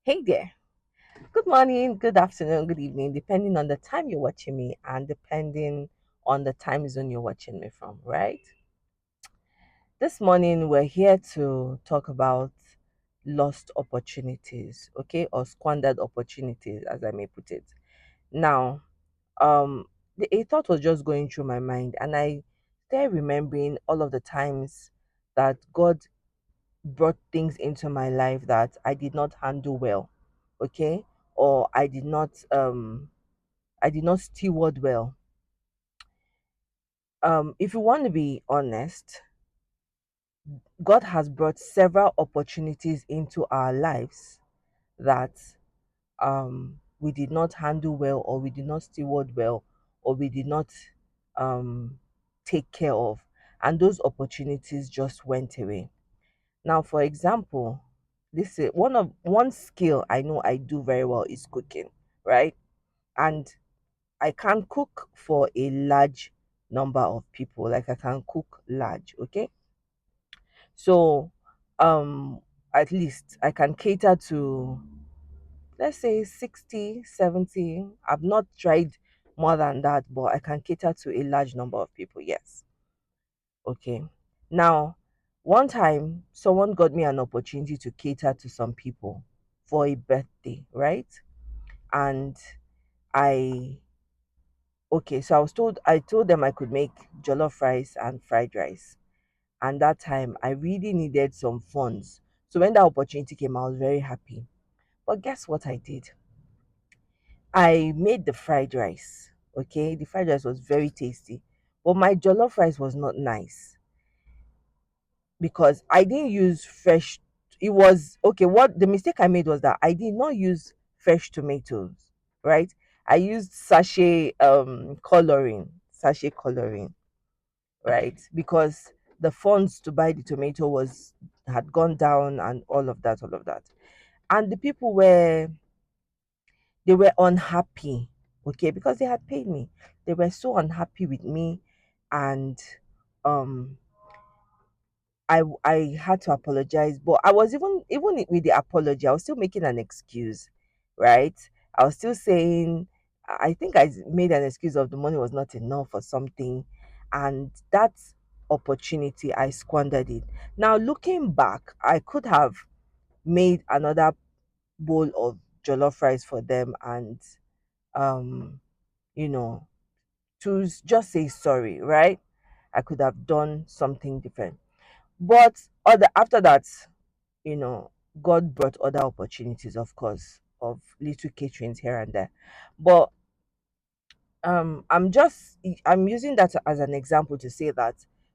Hey there. Good morning, good afternoon, good evening, depending on the time you're watching me and depending on the time zone you're watching me from, right? This morning, we're here to talk about lost opportunities, okay, or squandered opportunities, as I may put it. Now, um, a thought was just going through my mind, and I started remembering all of the times that God brought things into my life that I did not handle well, okay, or I did not steward well. If you want to be honest, God has brought several opportunities into our lives that we did not handle well, or we did not steward well, or we did not um, take care of, and those opportunities just went away. Now, for example, this is one skill I know I do very well is cooking, right? And I can cook for a large number of people. Like I can cook large, okay? So, at least I can cater to, let's say, 60, 70. I've not tried more than that, but I can cater to a large number of people. Yes. Okay. Now, one time someone got me an opportunity to cater to some people for a birthday, right? And I okay, so I told them I could make jollof rice and fried rice. And that time I really needed some funds. So when that opportunity came, I was very happy. But guess what I did? I made the fried rice. Okay, the fried rice was very tasty. But my jollof rice was not nice because I didn't use fresh. It was okay. What the mistake I made was that I did not use fresh tomatoes, right? I used sachet coloring, right? Because the funds to buy the tomato was had gone down and all of that. And the people were unhappy, okay, because they had paid me. They were so unhappy with me, and um I had to apologize, but I was even with the apology, I was still making an excuse, right? I was still saying I think I made an excuse of the money was not enough or something, and that opportunity I squandered it. Now looking back, I could have made another bowl of jollof rice for them and um you know just say sorry, right? I could have done something different. But after that, you know, God brought other opportunities, of course, of little caterings here and there. But I'm using that as an example to say that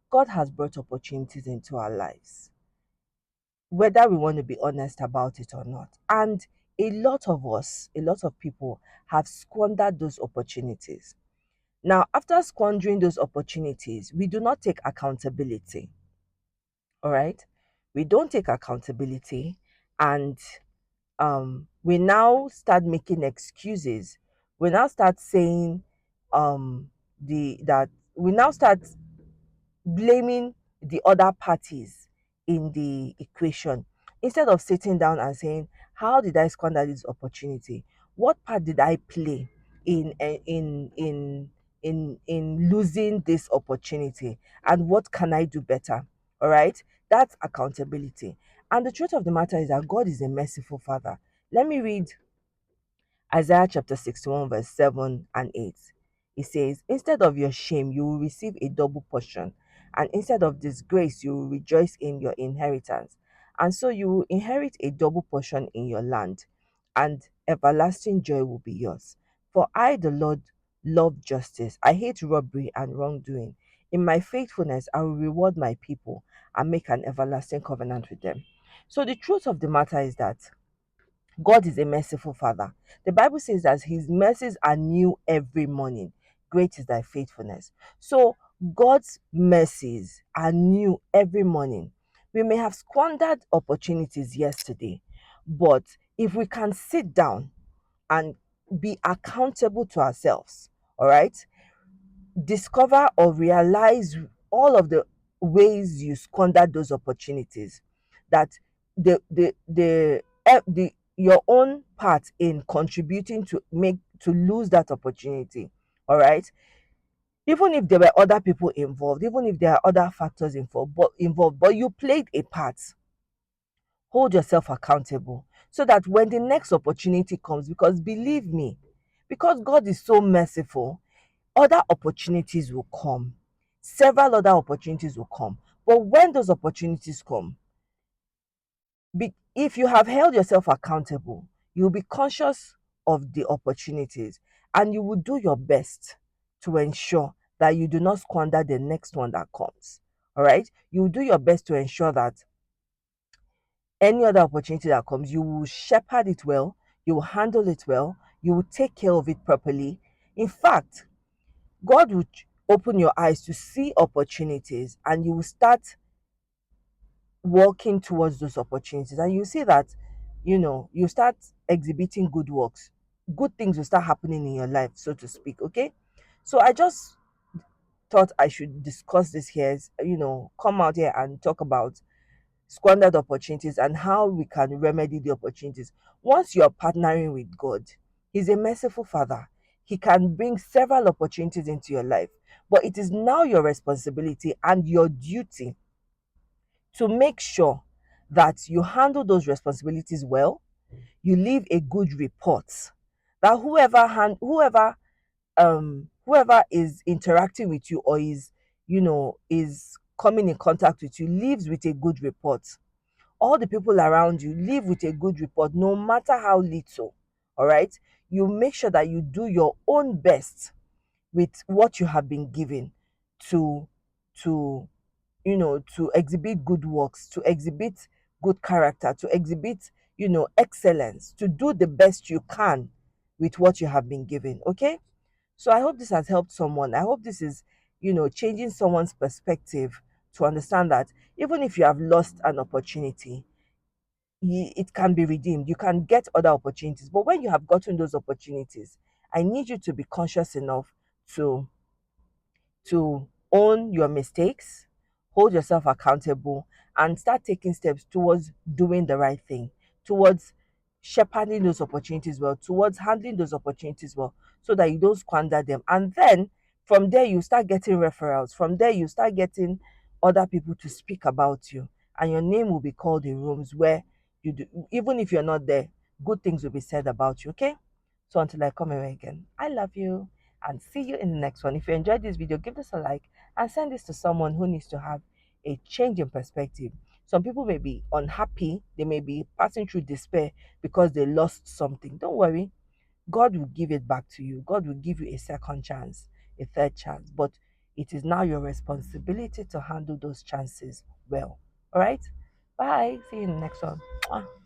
God has brought opportunities into our lives, whether we want to be honest about it or not. And a lot of people have squandered those opportunities. Now, after squandering those opportunities, we do not take accountability. All right. We don't take accountability, and we now start making excuses. We now start saying the that we now start blaming the other parties in the equation, instead of sitting down and saying, how did I squander this opportunity? What part did I play in in losing this opportunity, and what can I do better? All right, that's accountability. And the truth of the matter is that God is a merciful Father. Let me read Isaiah chapter 61, verse 7 and 8. It says, instead of your shame, you will receive a double portion, and instead of disgrace, you will rejoice in your inheritance. And so you will inherit a double portion in your land, and everlasting joy will be yours. For I, the Lord, love justice. I hate robbery and wrongdoing. In my faithfulness, I will reward my people and make an everlasting covenant with them. So the truth of the matter is that God is a merciful Father. The Bible says that His mercies are new every morning. Great is thy faithfulness. So, God's mercies are new every morning. We may have squandered opportunities yesterday, but if we can sit down and be accountable to ourselves, all right, discover or realize all of the ways you squandered those opportunities, that the your own part in contributing to make to lose that opportunity. All right, even if there were other people involved, even if there are other factors involved, but you played a part. Hold yourself accountable so that when the next opportunity comes, because believe me, because God is so merciful, other opportunities will come. Several other opportunities will come. But when those opportunities come, if you have held yourself accountable, you'll be conscious of the opportunities and you will do your best to ensure that you do not squander the next one that comes. All right? You will do your best to ensure that any other opportunity that comes, you will shepherd it well, you will handle it well, you will take care of it properly. In fact, God will open your eyes to see opportunities and you will start working towards those opportunities. And you see that, you start exhibiting good works. Good things will start happening in your life, so to speak. Okay. So I just thought I should discuss this here, come out here and talk about squandered opportunities and how we can remedy the opportunities. Once you're partnering with God, He's a merciful Father. He can bring several opportunities into your life, but it is now your responsibility and your duty to make sure that you handle those responsibilities well. You leave a good report. That whoever is interacting with you or is coming in contact with you lives with a good report. All the people around you live with a good report, no matter how little. All right, you make sure that you do your own best with what you have been given to to to exhibit good works, to exhibit good character, to exhibit excellence, to do the best you can with what you have been given. Okay, so I hope this has helped someone. I hope this is changing someone's perspective to understand that even if you have lost an opportunity, it can be redeemed. You can get other opportunities. But when you have gotten those opportunities, I need you to be conscious enough to own your mistakes, hold yourself accountable, and start taking steps towards doing the right thing, towards shepherding those opportunities well, towards handling those opportunities well, so that you don't squander them. And then from there, you start getting referrals. From there, you start getting other people to speak about you, and your name will be called in rooms where you do, even if you're not there, good things will be said about you. Okay? So until I come away again, I love you and see you in the next one. If you enjoyed this video, give this a like and send this to someone who needs to have a change in perspective. Some people may be unhappy, they may be passing through despair because they lost something. Don't worry, God will give it back to you. God will give you a second chance, a third chance, but it is now your responsibility to handle those chances well. All right, bye. See you in the next one. Mwah.